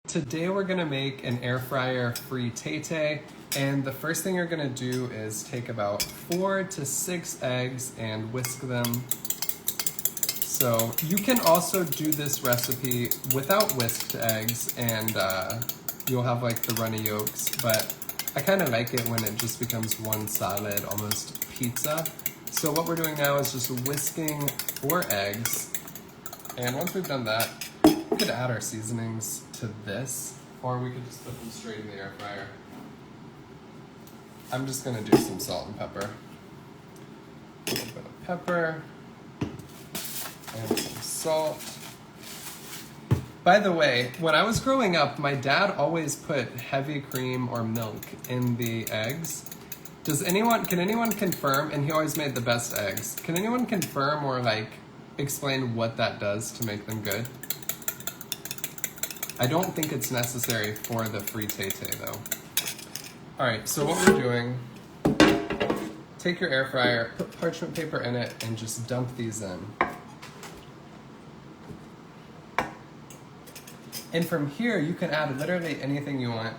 Today we're gonna make an air fryer frittata, and the first thing you're gonna do is take about 4 to 6 eggs and whisk them. So you can also do this recipe without whisked eggs, and you'll have like the runny yolks, but I kind of like it when it just becomes one solid, almost pizza. So what we're doing now is just whisking 4 eggs, and once we've done that, we could add our seasonings to this, or we could just put them straight in the air fryer. I'm just gonna do some salt and pepper. A little bit of pepper, and some salt. By the way, when I was growing up, my dad always put heavy cream or milk in the eggs. Can anyone confirm, and he always made the best eggs. Can anyone confirm or explain what that does to make them good? I don't think it's necessary for the frittata though. All right, so what we're doing, take your air fryer, put parchment paper in it, and just dump these in. And from here, you can add literally anything you want.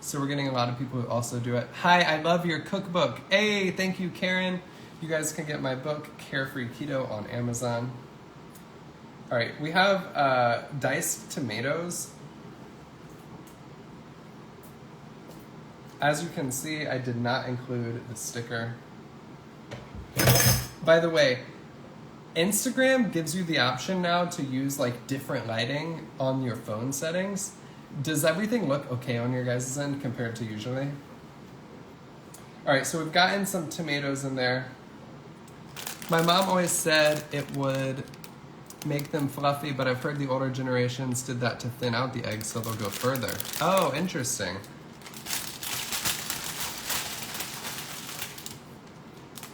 So we're getting a lot of people who also do it. Hi, I love your cookbook. Hey, thank you, Karen. You guys can get my book, Carefree Keto, on Amazon. All right, we have diced tomatoes. As you can see, I did not include the sticker. By the way, Instagram gives you the option now to use different lighting on your phone settings. Does everything look okay on your guys' end compared to usually? All right, so we've gotten some tomatoes in there. My mom always said it would make them fluffy, but I've heard the older generations did that to thin out the eggs so they'll go further. Oh, interesting.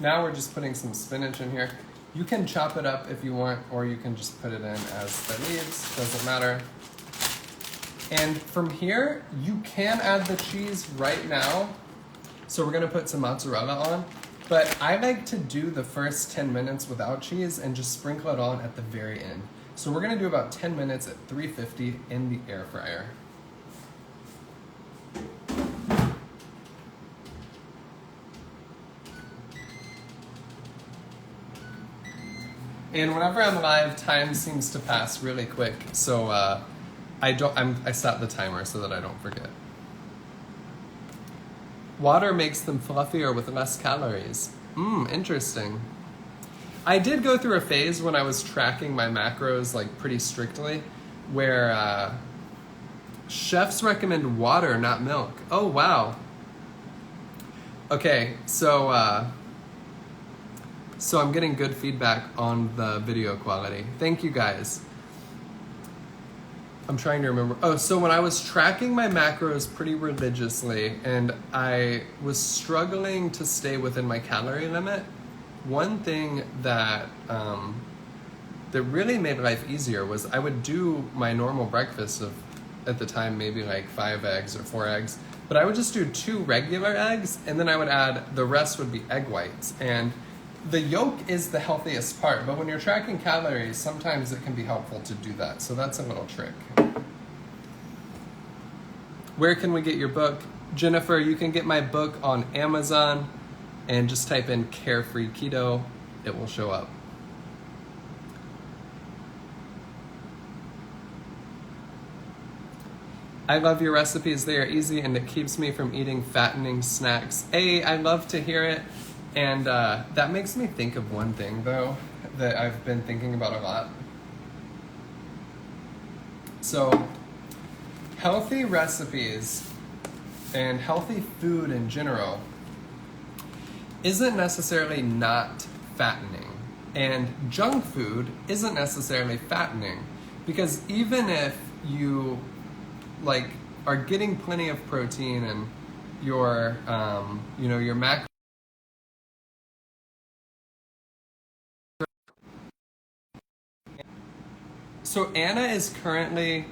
Now we're just putting some spinach in here. You can chop it up if you want, or you can just put it in as the leaves, doesn't matter. And from here, you can add the cheese right now. So we're gonna put some mozzarella on. But I like to do the first 10 minutes without cheese and just sprinkle it on at the very end. So we're gonna do about 10 minutes at 350 in the air fryer. And whenever I'm live, time seems to pass really quick. So I set the timer so that I don't forget. Water makes them fluffier with less calories. Interesting. I did go through a phase when I was tracking my macros pretty strictly, where chefs recommend water, not milk. Oh, wow. Okay, so I'm getting good feedback on the video quality. Thank you guys. I'm trying to remember. Oh, so when I was tracking my macros pretty religiously and I was struggling to stay within my calorie limit, one thing that really made life easier was I would do my normal breakfast of, at the time, maybe 5 eggs or 4 eggs, but I would just do 2 regular eggs, and then I would add, the rest would be egg whites. And the yolk is the healthiest part, but when you're tracking calories, sometimes it can be helpful to do that. So that's a little trick. Where can we get your book? Jennifer, you can get my book on Amazon and just type in Carefree Keto. It will show up. I love your recipes. They are easy and it keeps me from eating fattening snacks. Hey, I love to hear it. And that makes me think of one thing, though, that I've been thinking about a lot. So, healthy recipes and healthy food in general isn't necessarily not fattening. And junk food isn't necessarily fattening. Because even if you, are getting plenty of protein and your, your macro. So Anna is currently,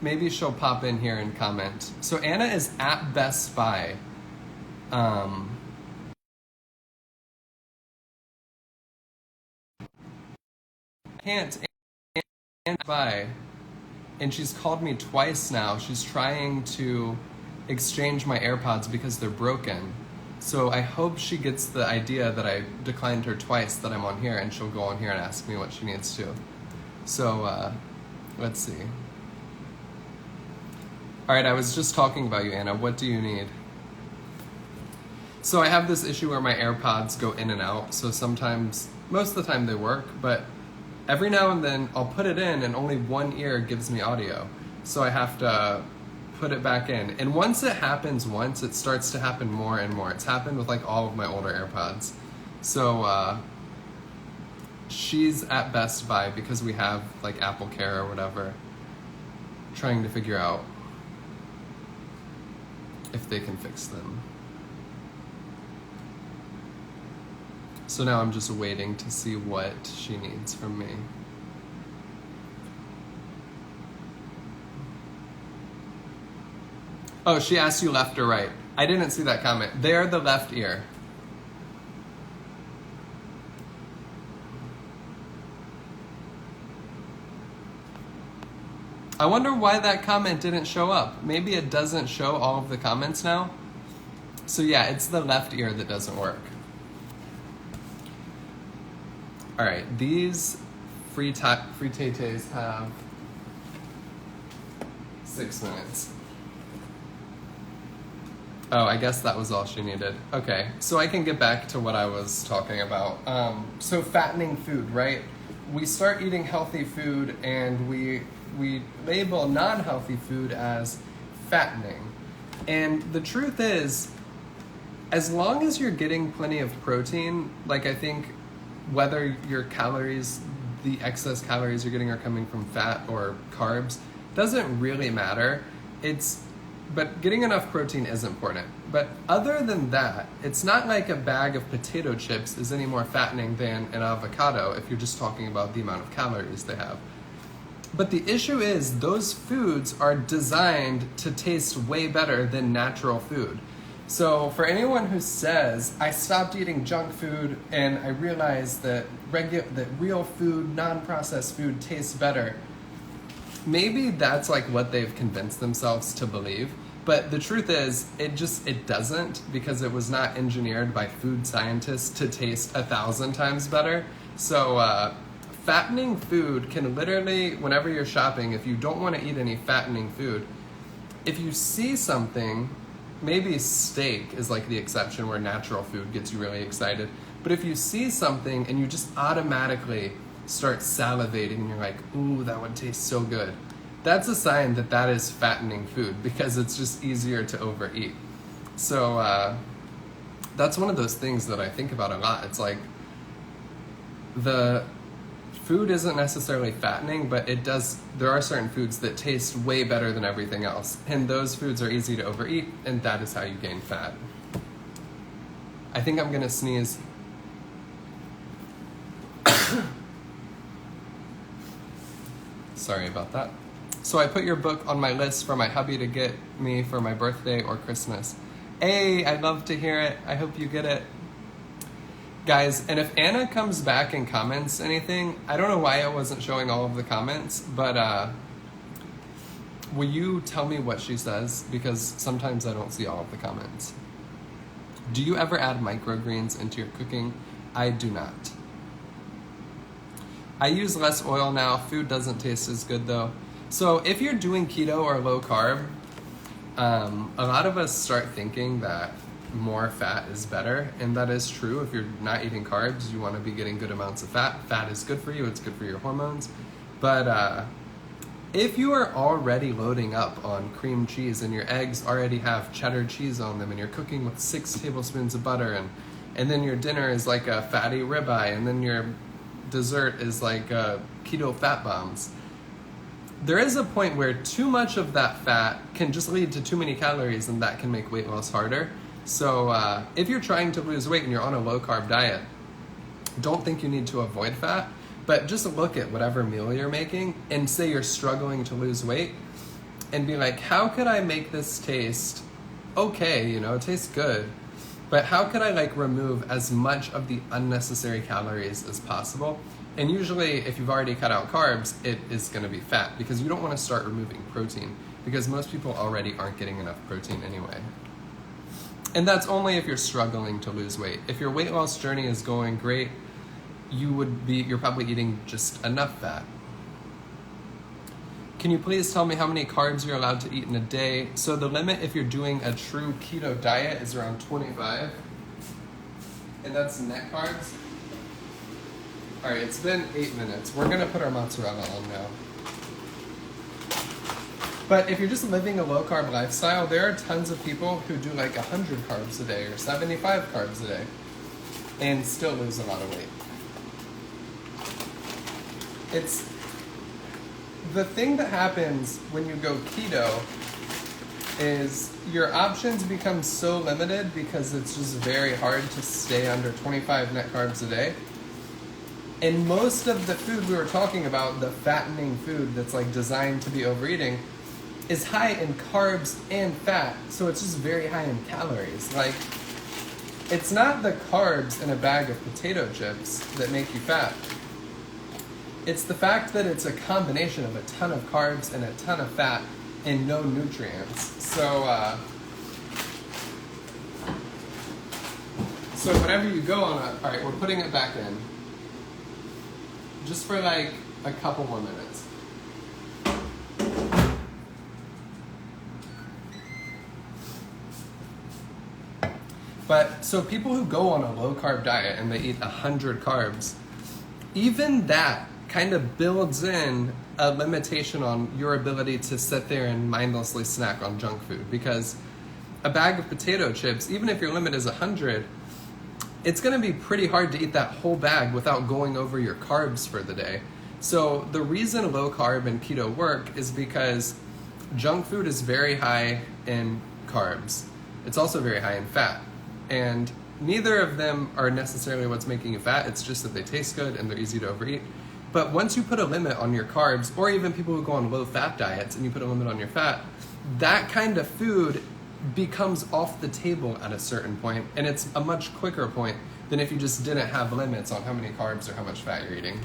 maybe she'll pop in here and comment. So Anna is at Best Buy. Can't Best Buy and she's called me twice now. She's trying to exchange my AirPods because they're broken. So I hope she gets the idea that I declined her twice, that I'm on here, and she'll go on here and ask me what she needs to. So, let's see. All right, I was just talking about you, Anna. What do you need? So I have this issue where my AirPods go in and out. So sometimes, most of the time they work, but every now and then I'll put it in and only one ear gives me audio. So I have to put it back in. And once it happens once, it starts to happen more and more. It's happened with like all of my older AirPods. So she's at Best Buy because we have like Apple Care or whatever, trying to figure out if they can fix them. So now I'm just waiting to see what she needs from me. Oh, she asked you left or right. I didn't see that comment. They're the left ear. I wonder why that comment didn't show up. Maybe it doesn't show all of the comments now. So yeah, it's the left ear that doesn't work. All right, these free Tay-Tays have 6 minutes. Oh, I guess that was all she needed. Okay, so I can get back to what I was talking about. So fattening food, right? We start eating healthy food and we label non-healthy food as fattening. And the truth is, as long as you're getting plenty of protein, like I think whether your calories, the excess calories you're getting are coming from fat or carbs, doesn't really matter. But getting enough protein is important. But other than that, it's not like a bag of potato chips is any more fattening than an avocado if you're just talking about the amount of calories they have. But the issue is those foods are designed to taste way better than natural food. So for anyone who says, I stopped eating junk food and I realized that real food, non-processed food tastes better, maybe that's like what they've convinced themselves to believe. But the truth is, it doesn't, because it was not engineered by food scientists to taste 1,000 times better. So fattening food can literally, whenever you're shopping, if you don't want to eat any fattening food, if you see something, maybe steak is like the exception where natural food gets you really excited. But if you see something and you just automatically start salivating and you're like, ooh, that would taste so good, that's a sign that that is fattening food, because it's just easier to overeat. So that's one of those things that I think about a lot. It's like the food isn't necessarily fattening, but there are certain foods that taste way better than everything else. And those foods are easy to overeat, and that is how you gain fat. I think I'm gonna sneeze. Sorry about that. So I put your book on my list for my hubby to get me for my birthday or Christmas. Hey, I'd love to hear it. I hope you get it. Guys, and if Anna comes back and comments anything, I don't know why it wasn't showing all of the comments, but will you tell me what she says? Because sometimes I don't see all of the comments. Do you ever add microgreens into your cooking? I do not. I use less oil now. Food doesn't taste as good though. So if you're doing keto or low carb, a lot of us start thinking that more fat is better, and that is true. If you're not eating carbs, you want to be getting good amounts of fat. Fat is good for you, it's good for your hormones. But if you are already loading up on cream cheese and your eggs already have cheddar cheese on them, and you're cooking with 6 tablespoons of butter, and then your dinner is like a fatty ribeye, and then your dessert is like keto fat bombs, there is a point where too much of that fat can just lead to too many calories, and that can make weight loss harder. So if you're trying to lose weight and you're on a low carb diet, don't think you need to avoid fat, but just look at whatever meal you're making and say you're struggling to lose weight and be like, how could I make this taste okay, it tastes good, but how could I remove as much of the unnecessary calories as possible? And usually, if you've already cut out carbs, it is going to be fat because you don't want to start removing protein because most people already aren't getting enough protein anyway. And that's only if you're struggling to lose weight. If your weight loss journey is going great, you're probably eating just enough fat. Can you please tell me how many carbs you're allowed to eat in a day? So the limit if you're doing a true keto diet is around 25. And that's net carbs. All right, it's been 8 minutes. We're gonna put our mozzarella on now. But if you're just living a low carb lifestyle, there are tons of people who do like 100 carbs a day or 75 carbs a day and still lose a lot of weight. It's the thing that happens when you go keto is your options become so limited because it's just very hard to stay under 25 net carbs a day. And most of the food we were talking about, the fattening food that's like designed to be overeating, is high in carbs and fat, so it's just very high in calories. Like, it's not the carbs in a bag of potato chips that make you fat. It's the fact that it's a combination of a ton of carbs and a ton of fat and no nutrients. So whenever you go on all right, we're putting it back in. Just for like a couple more minutes. But so people who go on a low carb diet and they eat 100 carbs, even that kind of builds in a limitation on your ability to sit there and mindlessly snack on junk food. Because a bag of potato chips, even if your limit is 100, it's going to be pretty hard to eat that whole bag without going over your carbs for the day. So the reason low carb and keto work is because junk food is very high in carbs. It's also very high in fat. And neither of them are necessarily what's making you fat. It's just that they taste good and they're easy to overeat. But once you put a limit on your carbs, or even people who go on low fat diets and you put a limit on your fat, that kind of food becomes off the table at a certain point, and it's a much quicker point than if you just didn't have limits on how many carbs or how much fat you're eating.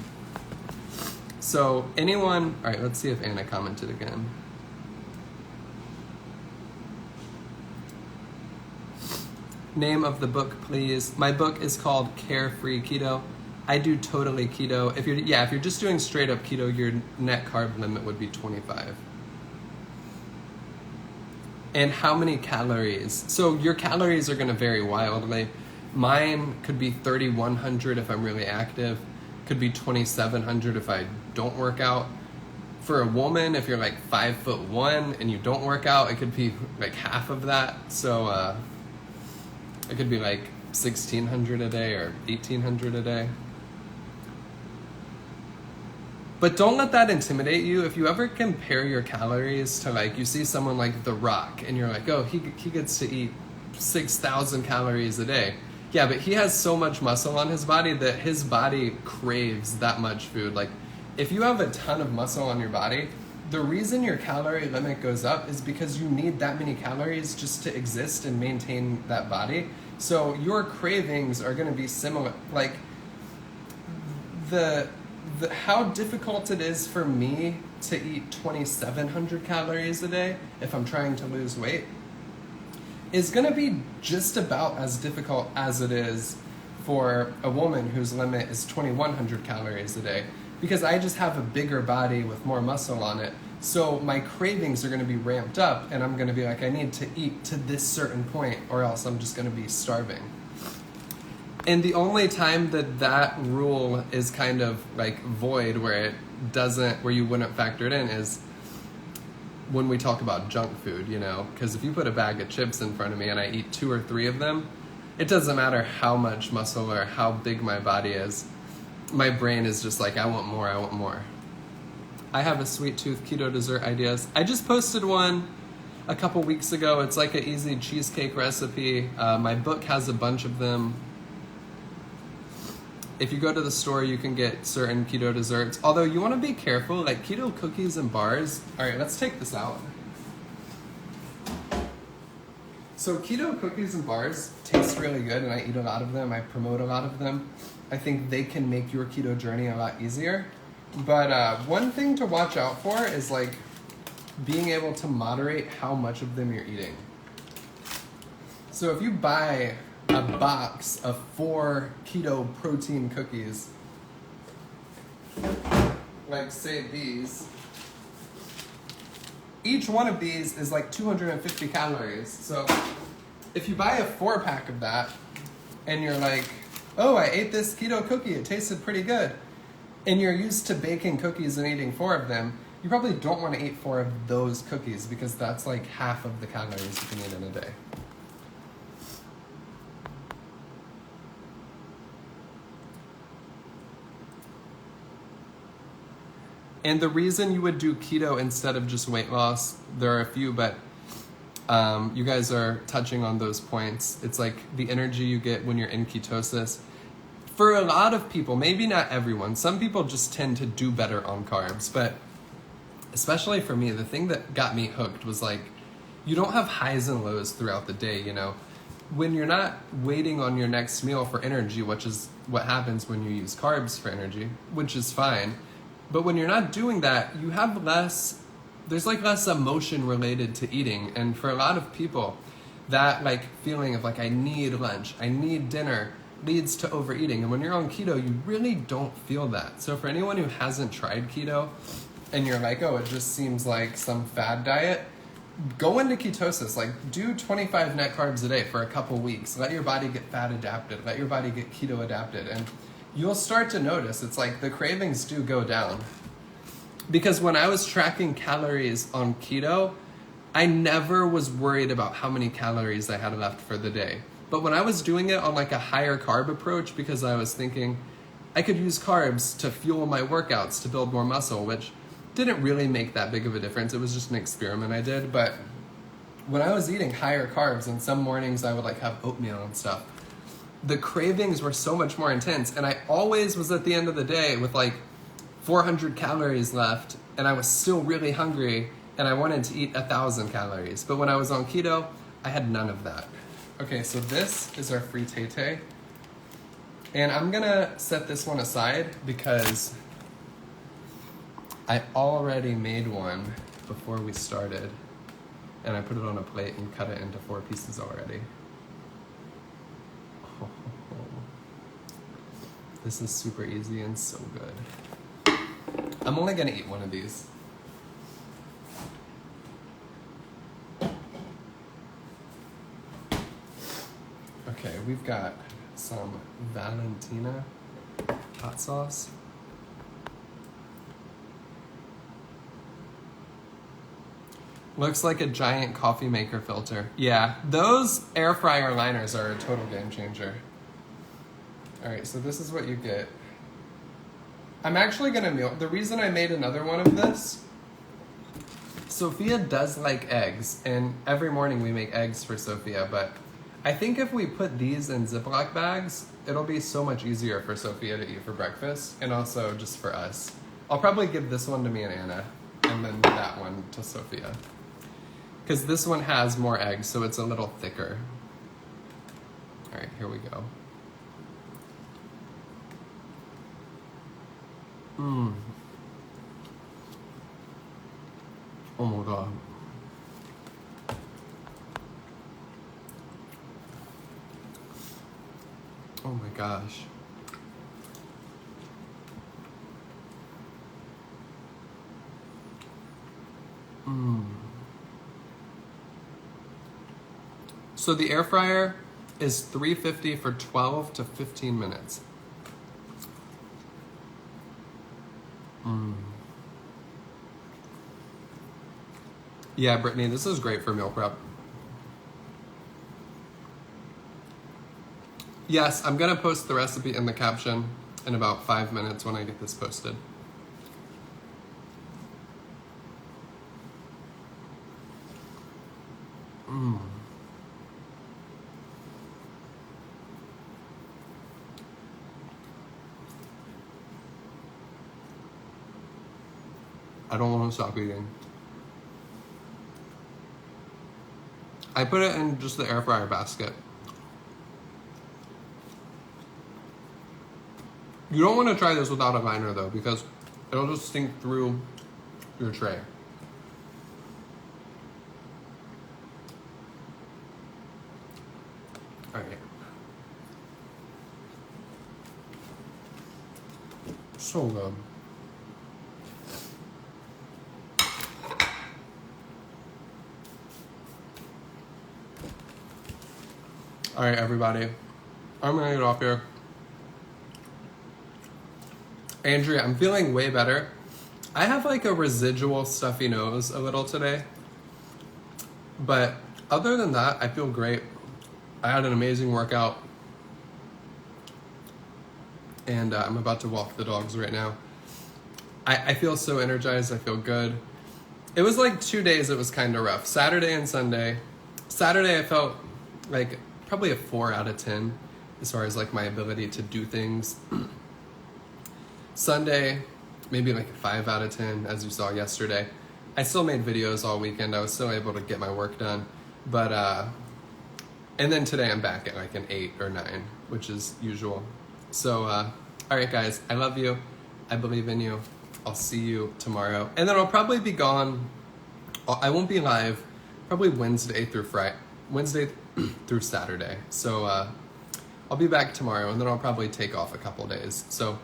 So anyone, all right, let's see if Anna commented again. Name of the book, please. My book is called Carefree Keto. I do totally keto. If you're just doing straight up keto, your net carb limit would be 25. And how many calories? So your calories are going to vary wildly. Mine could be 3,100 if I'm really active. Could be 2,700 if I don't work out. For a woman, if you're like 5'1" and you don't work out, it could be like half of that. So it could be like 1,600 a day or 1,800 a day. But don't let that intimidate you. If you ever compare your calories to like, you see someone like The Rock and you're like, oh, he gets to eat 6,000 calories a day. Yeah, but he has so much muscle on his body that his body craves that much food. Like, if you have a ton of muscle on your body, the reason your calorie limit goes up is because you need that many calories just to exist and maintain that body. So your cravings are going to be similar. Like, how difficult it is for me to eat 2,700 calories a day if I'm trying to lose weight is going to be just about as difficult as it is for a woman whose limit is 2,100 calories a day, because I just have a bigger body with more muscle on it. So my cravings are going to be ramped up and I'm going to be like, I need to eat to this certain point or else I'm just going to be starving. And the only time that rule is kind of like void, where you wouldn't factor it in, is when we talk about junk food, you know? Because if you put a bag of chips in front of me and I eat 2 or 3 of them, it doesn't matter how much muscle or how big my body is. My brain is just like, I want more, I want more. I have a sweet tooth keto dessert ideas. I just posted one a couple weeks ago. It's like an easy cheesecake recipe. My book has a bunch of them. If you go to the store, you can get certain keto desserts. Although you want to be careful, like keto cookies and bars. All right, let's take this out. So keto cookies and bars taste really good, and I eat a lot of them. I promote a lot of them. I think they can make your keto journey a lot easier. But one thing to watch out for is like being able to moderate how much of them you're eating. So if you buy a box of 4 keto protein cookies, like say these, each one of these is like 250 calories. So if you buy a 4-pack of that and you're like, oh, I ate this keto cookie, it tasted pretty good, and you're used to baking cookies and eating 4 of them, you probably don't want to eat 4 of those cookies because that's like half of the calories you can eat in a day. And the reason you would do keto instead of just weight loss, there are a few, but you guys are touching on those points. It's like the energy you get when you're in ketosis. For a lot of people, maybe not everyone, some people just tend to do better on carbs, but especially for me, the thing that got me hooked was like, you don't have highs and lows throughout the day, you know? When you're not waiting on your next meal for energy, which is what happens when you use carbs for energy, which is fine. But when you're not doing that, you have there's like less emotion related to eating. And for a lot of people, that like feeling of like, I need lunch, I need dinner, leads to overeating. And when you're on keto, you really don't feel that. So for anyone who hasn't tried keto and you're like, oh, it just seems like some fad diet, go into ketosis. Like do 25 net carbs a day for a couple weeks. Let your body get fat adapted. Let your body get keto adapted. And you'll start to notice it's like the cravings do go down. Because when I was tracking calories on keto, I never was worried about how many calories I had left for the day. But when I was doing it on like a higher carb approach, because I was thinking I could use carbs to fuel my workouts to build more muscle, which didn't really make that big of a difference. It was just an experiment I did. But when I was eating higher carbs, and some mornings I would like have oatmeal and stuff, the cravings were so much more intense. And I always was at the end of the day with like 400 calories left, and I was still really hungry, and I wanted to eat 1,000 calories. But when I was on keto, I had none of that. Okay, so this is our free Tay-Tay. And I'm gonna set this one aside because I already made one before we started, and I put it on a plate and cut it into 4 pieces already. This is super easy and so good. I'm only gonna eat one of these. Okay, we've got some Valentina hot sauce. Looks like a giant coffee maker filter. Yeah, those air fryer liners are a total game changer. All right, so this is what you get. I'm actually gonna meal. The reason I made another one of this, Sophia does like eggs, and every morning we make eggs for Sophia, but I think if we put these in Ziploc bags, it'll be so much easier for Sophia to eat for breakfast, and also just for us. I'll probably give this one to me and Anna, and then that one to Sophia. Because this one has more eggs, so it's a little thicker. All right, here we go. Oh my God. Oh my gosh. So the air fryer is $350 for 12 to 15 minutes. Yeah, Brittany, this is great for meal prep. Yes, I'm gonna post the recipe in the caption in about 5 minutes when I get this posted. I don't want to stop eating. I put it in just the air fryer basket. You don't want to try this without a liner though, because it'll just sink through your tray. All right. So good. All right, everybody. I'm gonna get off here. Andrea, I'm feeling way better. I have like a residual stuffy nose a little today. But other than that, I feel great. I had an amazing workout. And I'm about to walk the dogs right now. I feel so energized. I feel good. It was like 2 days it was kind of rough. Saturday and Sunday. Saturday I felt like probably a 4 out of 10 as far as like my ability to do things. Sunday, maybe like a 5 out of 10 as you saw yesterday. I still made videos all weekend. I was still able to get my work done. But, and then today I'm back at like an 8 or 9, which is usual. So, all right guys, I love you. I believe in you. I'll see you tomorrow. And then I'll probably be gone. I won't be live probably Wednesday through Saturday. So I'll be back tomorrow and then I'll probably take off a couple days. So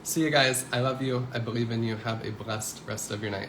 see you guys. I love you. I believe in you. Have a blessed rest of your night.